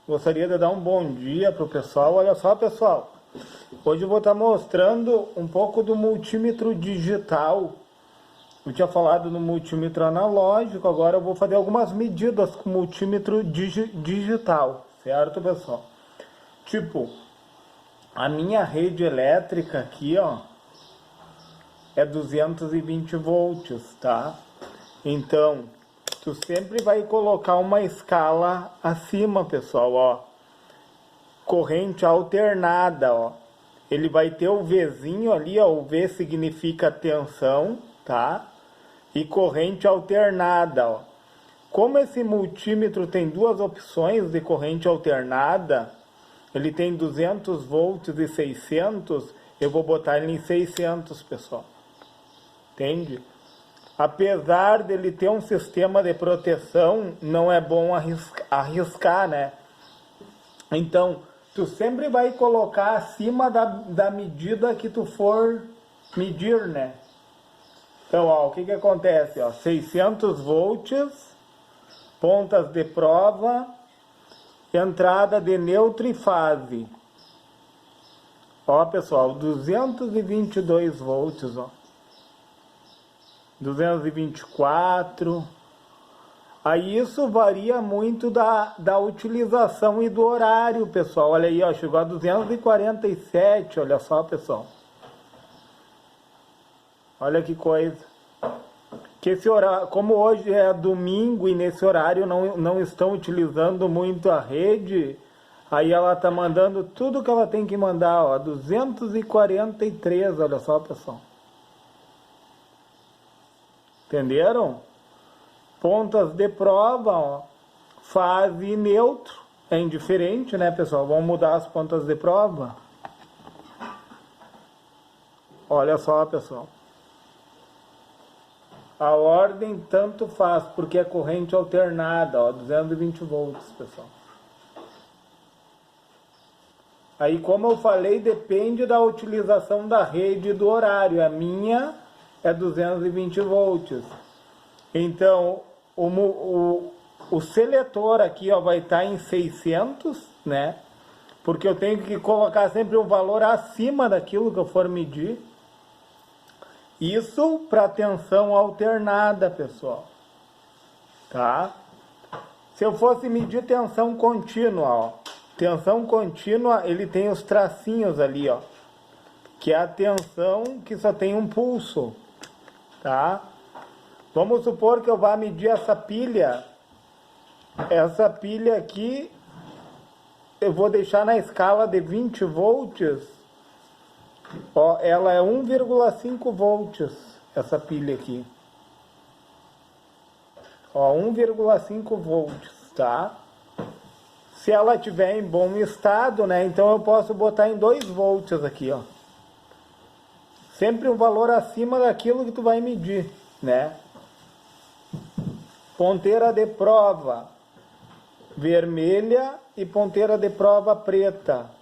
Gostaria de dar um bom dia para o pessoal. Olha só, pessoal. Hoje eu vou estar mostrando um pouco do multímetro digital. Eu tinha falado no multímetro analógico, agora eu vou fazer algumas medidas com multímetro digital. Certo, pessoal? Tipo, a minha rede elétrica aqui, ó, é 220 volts, tá? Então, tu sempre vai colocar uma escala acima, pessoal, ó. Corrente alternada, ó. Ele vai ter o Vzinho ali, ó. O V significa tensão, tá? E corrente alternada, ó. Como esse multímetro tem duas opções de corrente alternada, ele tem 200 volts e 600, eu vou botar ele em 600, pessoal. Entende? Apesar dele ter um sistema de proteção, não é bom arriscar, né? Então, tu sempre vai colocar acima da medida que tu for medir, né? Então, ó, o que acontece? Ó, 600 volts, pontas de prova, entrada de neutro e fase. Ó, pessoal, 222 volts, ó. 224. Aí isso varia muito da utilização e do horário, pessoal. Olha aí, ó, chegou a 247, olha só, pessoal. Olha que coisa. Que esse horário, como hoje é domingo e nesse horário não estão utilizando muito a rede, aí ela tá mandando tudo que ela tem que mandar, ó, 243, olha só, pessoal. Entenderam? Pontas de prova, ó, fase e neutro, é indiferente, né, pessoal? Vamos mudar as pontas de prova. Olha só, pessoal. A ordem tanto faz, porque é corrente alternada, ó, 220 volts, pessoal. Aí, como eu falei, depende da utilização da rede e do horário. A minha é 220 volts. Então, o seletor aqui, ó, vai estar em 600, né? Porque eu tenho que colocar sempre um valor acima daquilo que eu for medir. Isso para tensão alternada, pessoal. Tá? Se eu fosse medir tensão contínua, ó. Tensão contínua, ele tem os tracinhos ali, ó. Que é a tensão que só tem um pulso. Tá? Vamos supor que eu vá medir essa pilha. Essa pilha aqui, eu vou deixar na escala de 20 volts. Ó, ela é 1,5 volts, essa pilha aqui. Ó, 1,5 volts, tá? Se ela estiver em bom estado, né, então eu posso botar em 2 volts aqui, ó. Sempre um valor acima daquilo que tu vai medir, né? Ponteira de prova vermelha e ponteira de prova preta.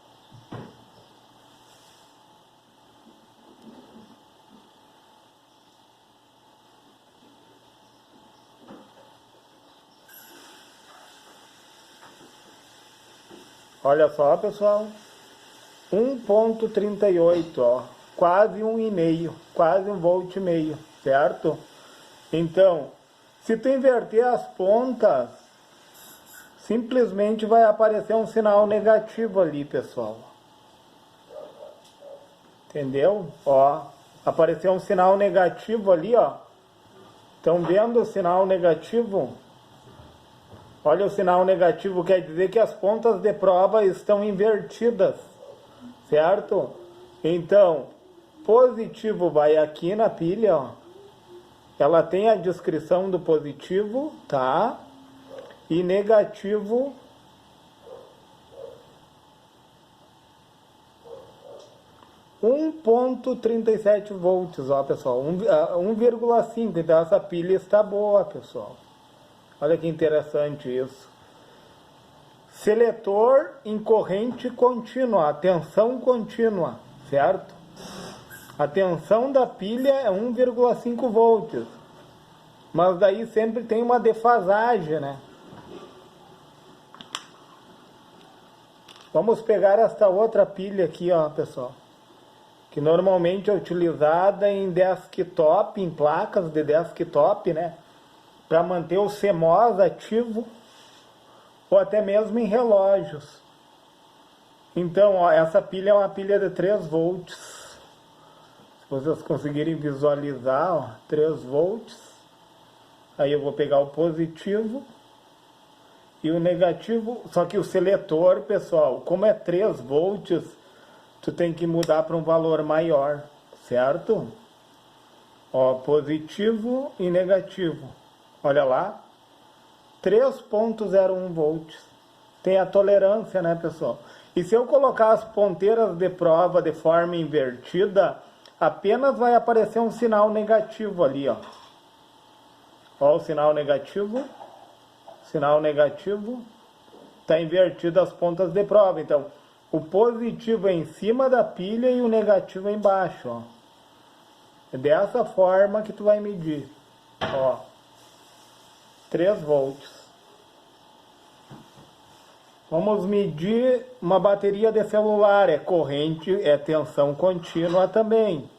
Olha só, pessoal. 1,38, ó. Quase 1,5, quase 1,5 volt, certo? Então, se tu inverter as pontas, simplesmente vai aparecer um sinal negativo ali, pessoal. Entendeu? Ó, apareceu um sinal negativo ali, ó. Estão vendo o sinal negativo? Olha, o sinal negativo quer dizer que as pontas de prova estão invertidas, certo? Então, positivo vai aqui na pilha, ó. Ela tem a descrição do positivo, tá? E negativo, um 1,37 volts, ó, pessoal. 1,5, então essa pilha está boa, pessoal. Olha que interessante isso. Seletor em corrente contínua, tensão contínua, certo? A tensão da pilha é 1,5 volts. Mas daí sempre tem uma defasagem, né? Vamos pegar esta outra pilha aqui, ó, pessoal, que normalmente é utilizada em desktop, em placas de desktop, né, para manter o CMOS ativo, ou até mesmo em relógios. Então, ó, essa pilha é uma pilha de 3 volts. Se vocês conseguirem visualizar, ó, 3 volts. Aí eu vou pegar o positivo e o negativo. Só que o seletor, pessoal, como é 3 volts, tu tem que mudar para um valor maior, certo? Ó, positivo e negativo. Olha lá, 3.01 volts. Tem a tolerância, né, pessoal? E se eu colocar as ponteiras de prova de forma invertida, apenas vai aparecer um sinal negativo ali, ó. Ó o sinal negativo. Sinal negativo. Está invertido as pontas de prova. Então, o positivo é em cima da pilha e o negativo é embaixo, ó. É dessa forma que tu vai medir. Ó. 3 volts. Vamos medir uma bateria de celular, é corrente, é tensão contínua também.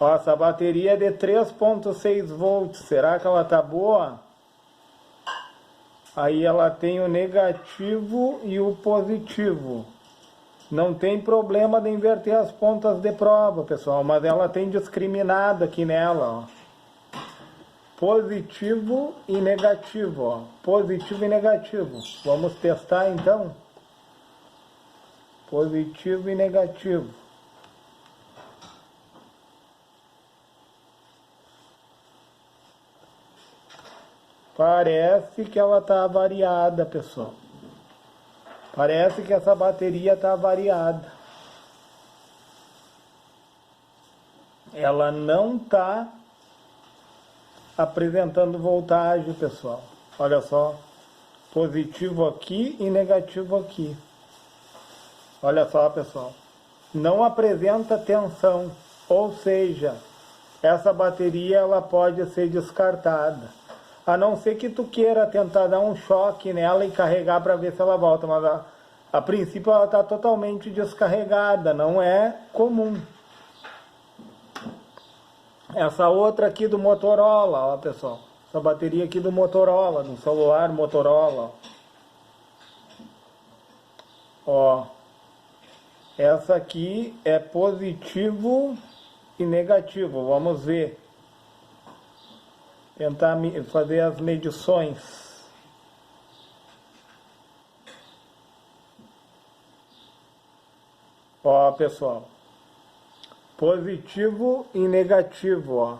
Ó, essa bateria é de 3.6 volts, será que ela tá boa? Aí ela tem o negativo e o positivo. Não tem problema de inverter as pontas de prova, pessoal, mas ela tem discriminado aqui nela, ó. Positivo e negativo, ó. Positivo e negativo. Vamos testar então. Positivo e negativo. Parece que ela está variada, pessoal. Parece que essa bateria está variada. Ela não está apresentando voltagem, pessoal. Olha só, positivo aqui e negativo aqui. Olha só, pessoal. Não apresenta tensão, ou seja, essa bateria ela pode ser descartada. A não ser que tu queira tentar dar um choque nela e carregar para ver se ela volta, mas a princípio ela está totalmente descarregada, não é comum. Essa outra aqui do Motorola, ó, pessoal. Essa bateria aqui do Motorola, do celular Motorola. Ó. Essa aqui é positivo e negativo. Vamos ver. Tentar fazer as medições. Ó, pessoal. Positivo e negativo, ó.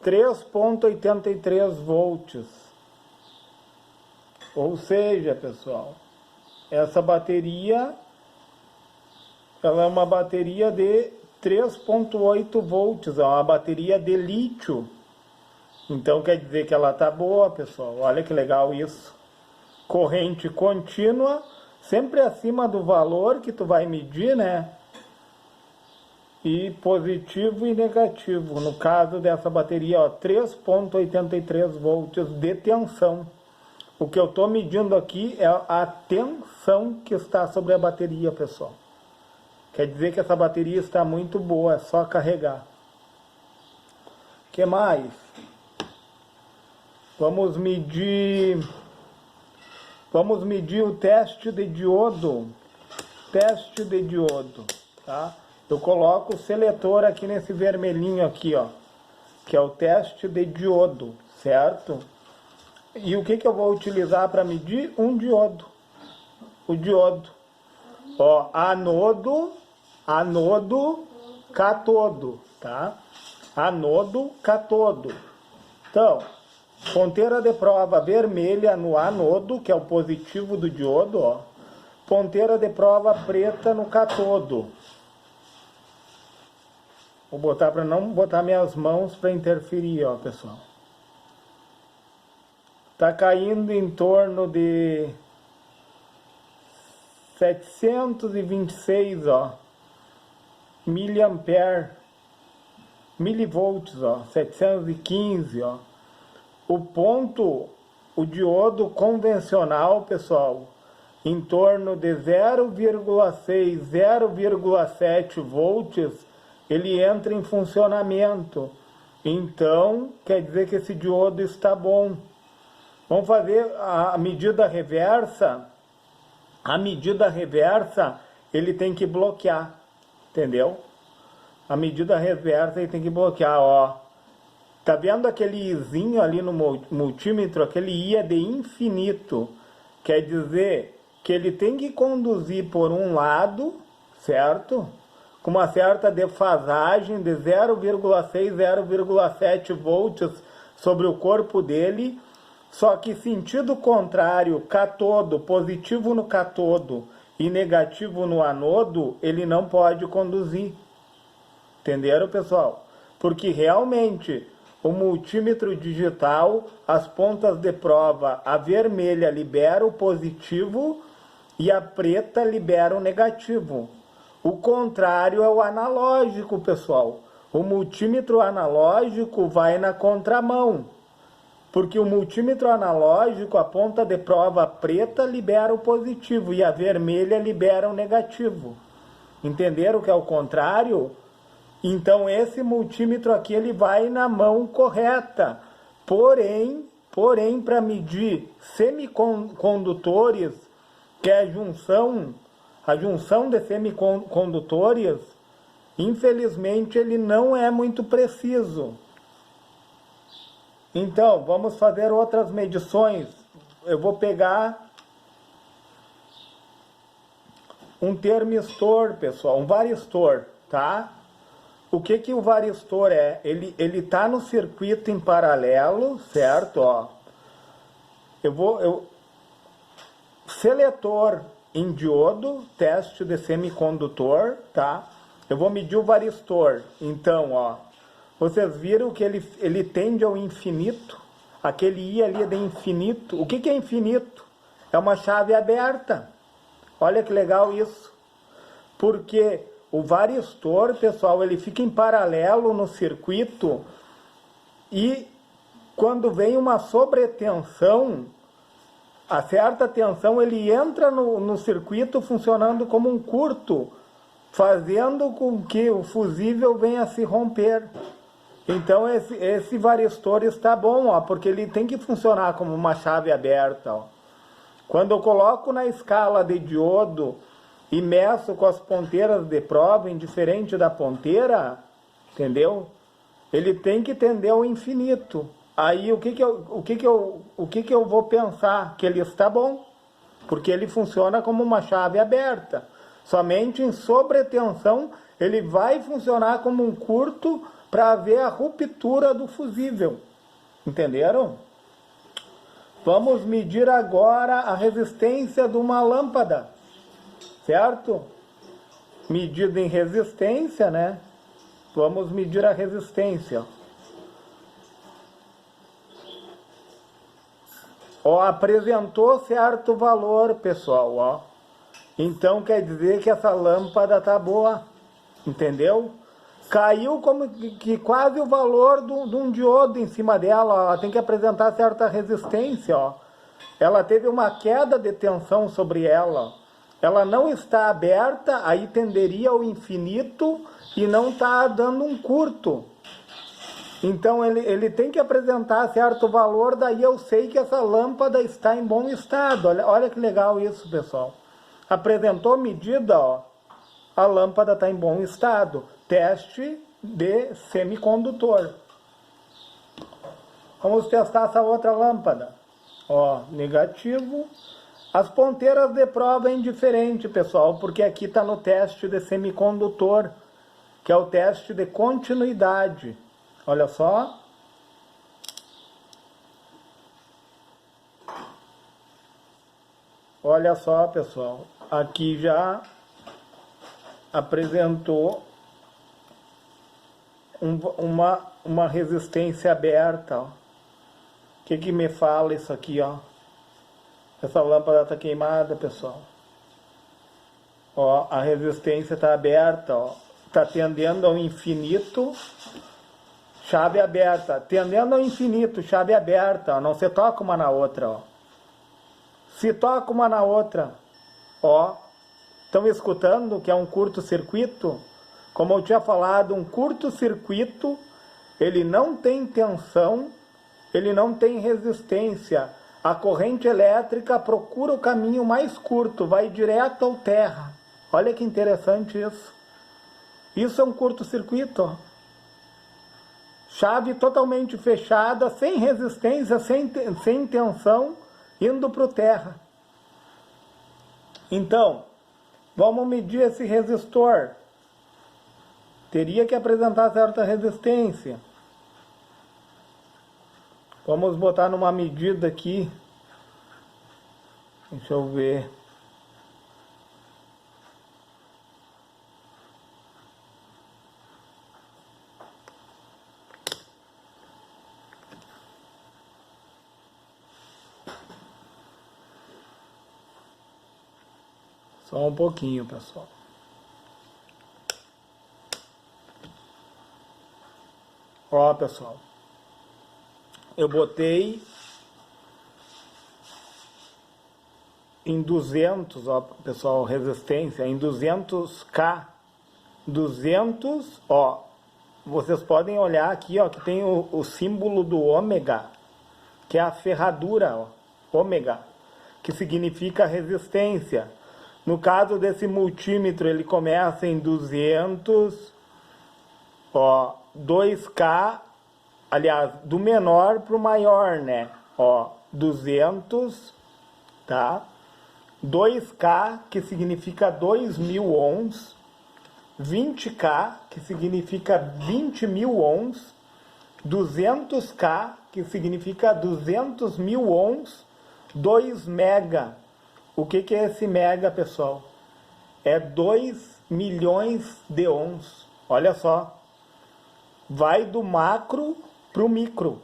3.83 volts. Ou seja, pessoal, essa bateria, ela é uma bateria de 3.8 volts, é uma bateria de lítio. Então quer dizer que ela tá boa, pessoal. Olha que legal isso. Corrente contínua, sempre acima do valor que tu vai medir, né? E positivo e negativo. No caso dessa bateria, ó, 3.83 volts de tensão. O que eu estou medindo aqui é a tensão que está sobre a bateria, pessoal. Quer dizer que essa bateria está muito boa, é só carregar. O que mais? Vamos medir o teste de diodo. Teste de diodo, tá? Eu coloco o seletor aqui nesse vermelhinho aqui, ó, que é o teste de diodo, certo? E o que eu vou utilizar para medir? Um diodo. O diodo. Ó, anodo, catodo, tá? Anodo, catodo. Então, ponteira de prova vermelha no anodo, que é o positivo do diodo, ó. Ponteira de prova preta no catodo. Vou botar para não botar minhas mãos para interferir, ó, pessoal. Tá caindo em torno de 726, ó, milivolts, ó, 715, ó. O ponto, o diodo convencional, pessoal, em torno de 0,6, 0,7 volts, ele entra em funcionamento. Então, quer dizer que esse diodo está bom. Vamos fazer a medida reversa. A medida reversa, ele tem que bloquear, entendeu? A medida reversa ele tem que bloquear, ó. Tá vendo aquele izinho ali no multímetro? Aquele I é de infinito. Quer dizer que ele tem que conduzir por um lado, certo? Com uma certa defasagem de 0,6, 0,7 volts sobre o corpo dele, só que sentido contrário, catodo, positivo no catodo e negativo no anodo, ele não pode conduzir. Entenderam, pessoal? Porque realmente o multímetro digital, as pontas de prova, a vermelha libera o positivo e a preta libera o negativo. O contrário é o analógico, pessoal. O multímetro analógico vai na contramão. Porque o multímetro analógico, a ponta de prova preta libera o positivo e a vermelha libera o negativo. Entenderam que é o contrário? Então esse multímetro aqui ele vai na mão correta. Porém para medir semicondutores, que é a junção de semicondutores, infelizmente ele não é muito preciso. Então, vamos fazer outras medições. Eu vou pegar um termistor, pessoal, um varistor, tá? O que o varistor é? Ele tá no circuito em paralelo, certo? Ó, seletor em diodo, teste de semicondutor, tá? Eu vou medir o varistor. Então, ó, vocês viram que ele tende ao infinito? Aquele I ali é de infinito. O que é infinito? É uma chave aberta. Olha que legal isso. Porque o varistor, pessoal, ele fica em paralelo no circuito e quando vem uma sobretensão, a certa tensão, ele entra no circuito funcionando como um curto, fazendo com que o fusível venha a se romper. Então esse varistor está bom, ó, porque ele tem que funcionar como uma chave aberta. Ó. Quando eu coloco na escala de diodo e meço com as ponteiras de prova, indiferente da ponteira, entendeu? Ele tem que tender ao infinito. Aí o que eu vou pensar? Que ele está bom, porque ele funciona como uma chave aberta. Somente em sobretensão ele vai funcionar como um curto para ver a ruptura do fusível. Entenderam? Vamos medir agora a resistência de uma lâmpada. Certo? Medida em resistência, né? Vamos medir a resistência. Ó, apresentou certo valor, pessoal, ó. Então quer dizer que essa lâmpada tá boa. Entendeu? Caiu como que quase o valor de um diodo em cima dela. Ó. Ela tem que apresentar certa resistência, ó. Ela teve uma queda de tensão sobre ela. Ela não está aberta, aí tenderia ao infinito e não está dando um curto. Então ele tem que apresentar certo valor, daí eu sei que essa lâmpada está em bom estado. Olha que legal isso, pessoal. Apresentou medida, ó, a lâmpada está em bom estado. Teste de semicondutor. Vamos testar essa outra lâmpada. Ó, negativo. As ponteiras de prova é indiferente, pessoal, porque aqui está no teste de semicondutor, que é o teste de continuidade. Olha só. Olha só, pessoal. Aqui já apresentou uma resistência aberta. Ó. O que me fala isso aqui, ó? Essa lâmpada está queimada, pessoal. Ó, a resistência está aberta, ó. Está tendendo ao infinito, chave aberta. Tendendo ao infinito, chave aberta. Ó. Não se toca uma na outra, ó. Se toca uma na outra, Ó, estão escutando que é um curto-circuito? Como eu tinha falado, um curto-circuito, ele não tem tensão, ele não tem resistência. A corrente elétrica procura o caminho mais curto, vai direto ao terra. Olha que interessante isso. Isso é um curto-circuito. Chave totalmente fechada, sem resistência, sem tensão, indo para o terra. Então, vamos medir esse resistor. Teria que apresentar certa resistência. Vamos botar numa medida aqui. Deixa eu ver. Só um pouquinho, pessoal. Ó, pessoal. Eu botei em 200, ó, pessoal, resistência, em 200K. 200, ó. Vocês podem olhar aqui, ó, que tem o símbolo do ômega, que é a ferradura, ó, ômega, que significa resistência. No caso desse multímetro, ele começa em 200, ó, 2K, aliás, do menor para o maior, né? Ó, 200, tá? 2K, que significa 2000 ohms. 20K, que significa 20.000 ohms. 200K, que significa 200.000 ohms. 2 mega. O que é esse mega, pessoal? É 2 milhões de ohms. Olha só. Vai do macro para o micro.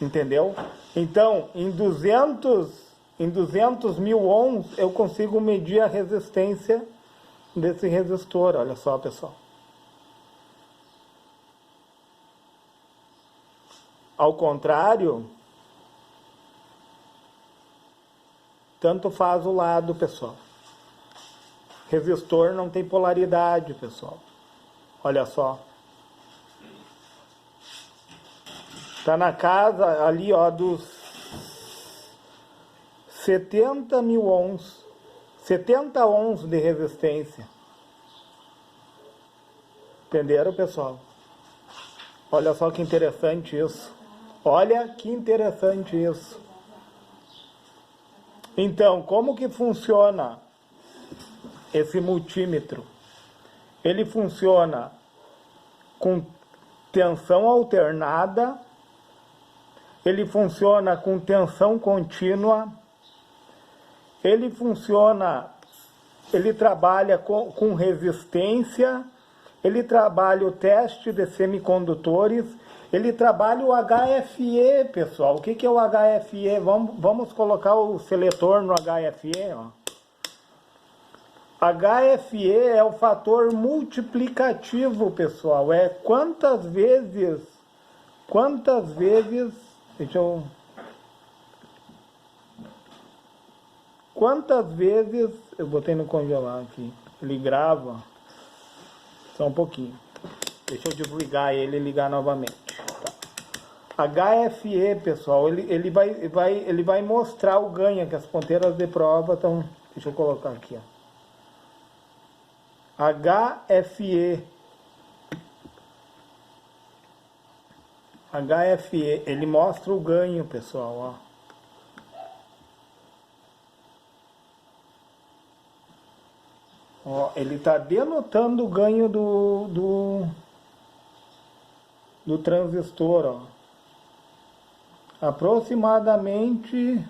Entendeu? Então, em 200.000 ohms, eu consigo medir a resistência desse resistor. Olha só, pessoal. Ao contrário, tanto faz o lado, pessoal. Resistor não tem polaridade, pessoal. Olha só. Tá na casa ali, ó, dos 70.000 ohms. 70 ohms de resistência. Entenderam, pessoal? Olha só que interessante isso. Olha que interessante isso. Então, como que funciona esse multímetro? Ele funciona com tensão alternada, ele funciona com tensão contínua, ele trabalha com resistência, ele trabalha o teste de semicondutores, ele trabalha o HFE, pessoal. O que é o HFE? Vamos colocar o seletor no HFE, ó. HFE é o fator multiplicativo, pessoal. É quantas vezes, eu botei no congelar aqui, ele grava, só um pouquinho, deixa eu desligar ele e ligar novamente. Tá. HFE, pessoal, ele vai mostrar o ganho, que as ponteiras de prova estão, deixa eu colocar aqui, ó. HFE, ele mostra o ganho, pessoal, ó. Ó, ele está denotando o ganho do transistor, ó. Aproximadamente,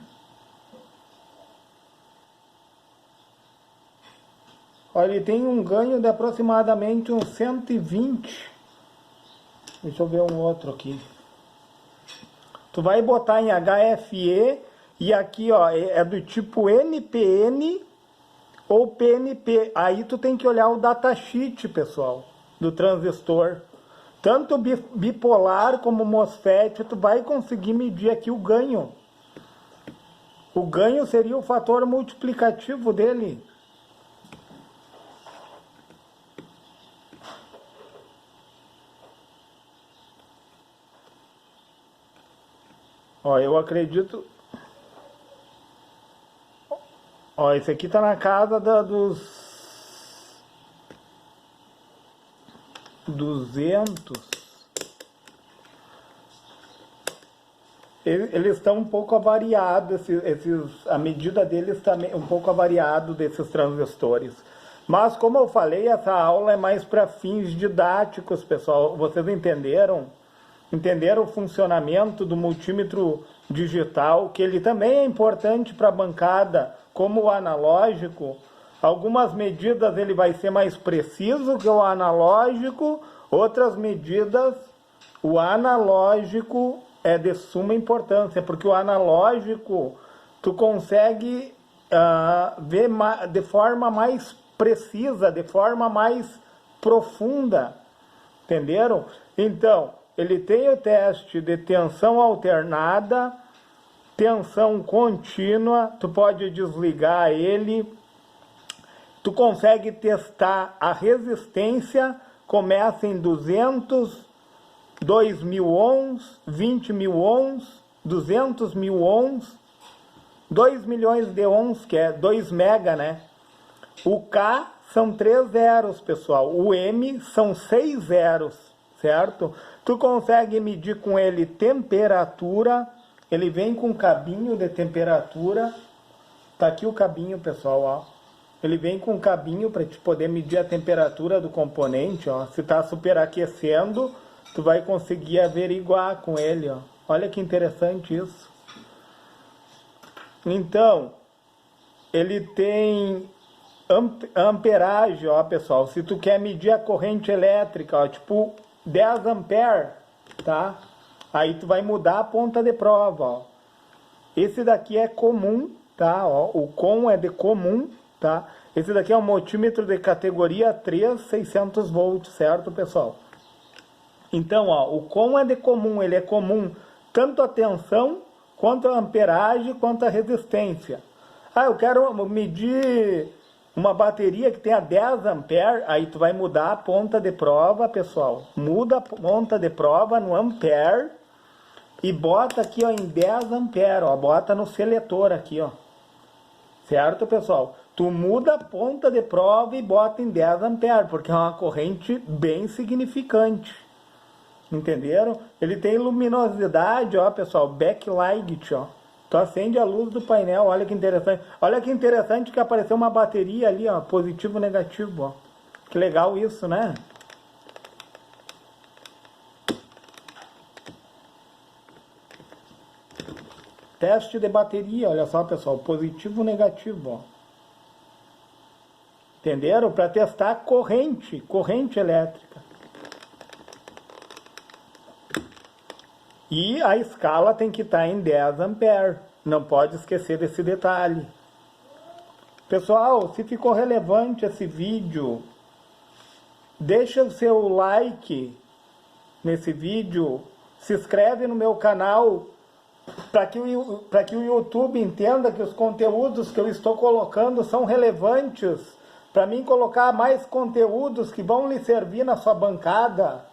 ó, ele tem um ganho de aproximadamente uns 120. Deixa eu ver um outro aqui. Tu vai botar em HFE e aqui, ó, é do tipo NPN ou PNP. Aí tu tem que olhar o datasheet, pessoal, do transistor. Tanto bipolar como MOSFET, tu vai conseguir medir aqui o ganho. O ganho seria o fator multiplicativo dele. Ó, eu acredito... Ó, esse aqui tá na casa dos 200. Eles estão um pouco avariados, a medida deles está um pouco avariado desses transistores. Mas, como eu falei, essa aula é mais para fins didáticos, pessoal. Vocês entenderam? Entenderam o funcionamento do multímetro digital, que ele também é importante para a bancada, como o analógico. Algumas medidas ele vai ser mais preciso que o analógico, outras medidas o analógico é de suma importância, porque o analógico tu consegue ver de forma mais precisa, de forma mais profunda, entenderam? Então, ele tem o teste de tensão alternada, tensão contínua, tu pode desligar ele, tu consegue testar a resistência, começa em 200, 2.000 ohms, 20.000 ohms, 200.000 ohms, 2 milhões de ohms, que é 2 mega, né? O K são 3 zeros, pessoal. O M são 6 zeros, certo? Tu consegue medir com ele temperatura. Ele vem com um cabinho de temperatura. Tá aqui o cabinho, pessoal, ó. Ele vem com um cabinho para te poder medir a temperatura do componente, ó. Se tá superaquecendo, tu vai conseguir averiguar com ele, ó. Olha que interessante isso. Então, ele tem amperagem, ó, pessoal. Se tu quer medir a corrente elétrica, ó, tipo 10 amperes, tá? Aí tu vai mudar a ponta de prova, ó. Esse daqui é comum, tá? Ó, o com é de comum, tá? Esse daqui é um multímetro de categoria 3, 600 volts, certo, pessoal? Então, ó, o com é de comum, ele é comum tanto a tensão, quanto a amperagem, quanto a resistência. Ah, eu quero medir uma bateria que tenha 10 amperes, aí tu vai mudar a ponta de prova, pessoal. Muda a ponta de prova no ampere e bota aqui, ó, em 10 amperes, ó, bota no seletor aqui, ó. Certo, pessoal? Tu muda a ponta de prova e bota em 10 amperes, porque é uma corrente bem significante. Entenderam? Ele tem luminosidade, ó, pessoal, backlight, ó. Tu acende a luz do painel, olha que interessante. Olha que interessante que apareceu uma bateria ali, ó, positivo e negativo, ó. Que legal isso, né? Teste de bateria, olha só, pessoal, positivo e negativo, ó. Entenderam? Para testar corrente elétrica. E a escala tem que estar em 10 amperes. Não pode esquecer desse detalhe. Pessoal, se ficou relevante esse vídeo, deixa o seu like nesse vídeo, se inscreve no meu canal para que o YouTube entenda que os conteúdos que eu estou colocando são relevantes, para mim colocar mais conteúdos que vão lhe servir na sua bancada.